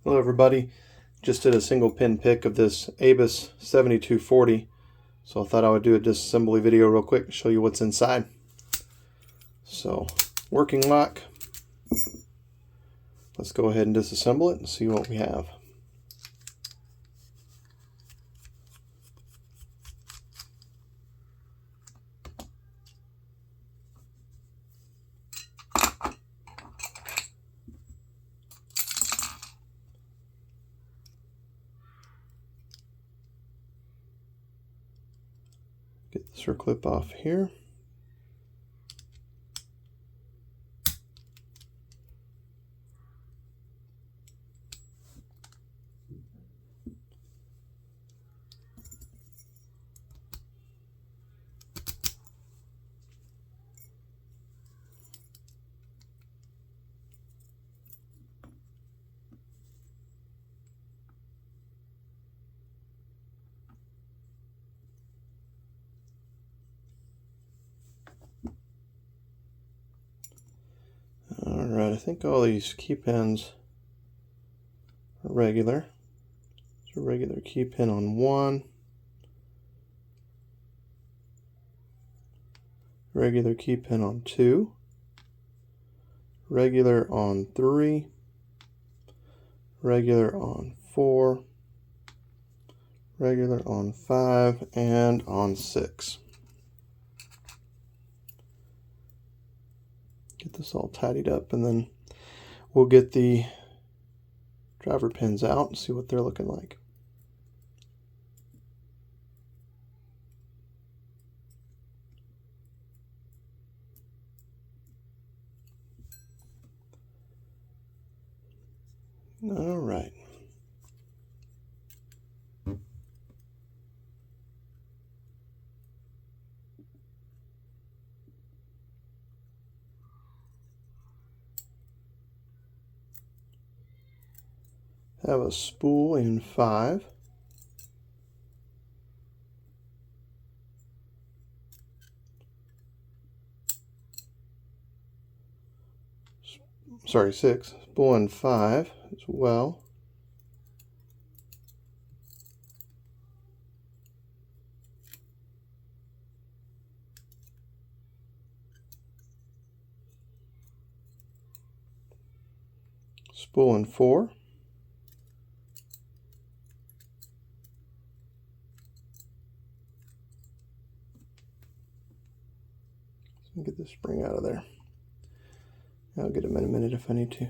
Hello everybody, just did a single pin pick of this ABUS 7240, so I thought I would do a disassembly video real quick to show you what's inside. So, working lock. Let's go ahead and disassemble it and see what we have. Get the circlip off here. Alright, I think all these key pins are regular. There's a regular key pin on 1, regular key pin on 2, regular on 3, regular on 4, regular on 5, and on 6. Get this all tidied up, and then we'll get the driver pins out and see what they're looking like. All right. Have a spool in 5. Sorry, 6. Spool in 5 as well. Spool in 4. Get the spring out of there. I'll get them in a minute if I need to.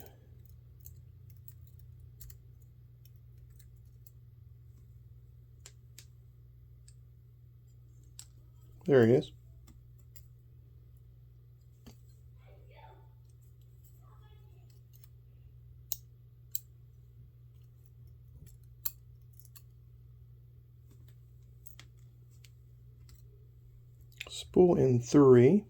There he is. Spool in 3.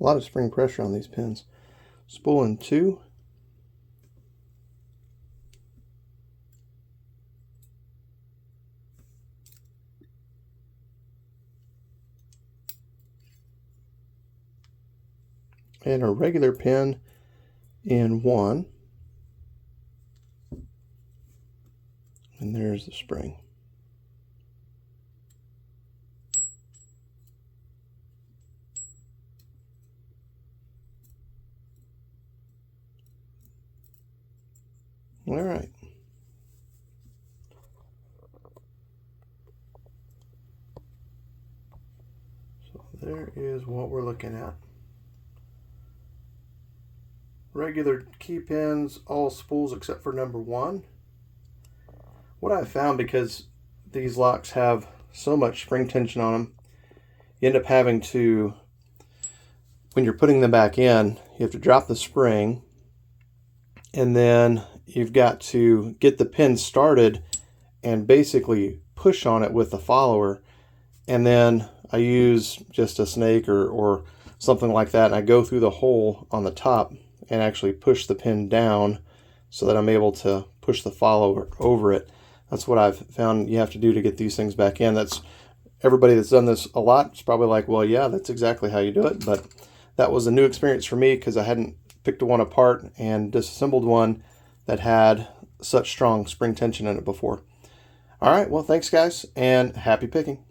A lot of spring pressure on these pins. Spool in 2. And a regular pin in 1. And there's the spring. All right. So there is what we're looking at. Regular key pins, all spools except for number 1. What I found, because these locks have so much spring tension on them, you end up having to, when you're putting them back in, you have to drop the spring, and then you've got to get the pin started and basically push on it with the follower. And then I use just a snake or something like that, and I go through the hole on the top and actually push the pin down so that I'm able to push the follower over it. That's what I've found you have to do to get these things back in. That's everybody that's done this a lot is probably like, well, yeah, that's exactly how you do it. But that was a new experience for me because I hadn't picked one apart and disassembled one that had such strong spring tension in it before. All right, well, thanks, guys, and happy picking.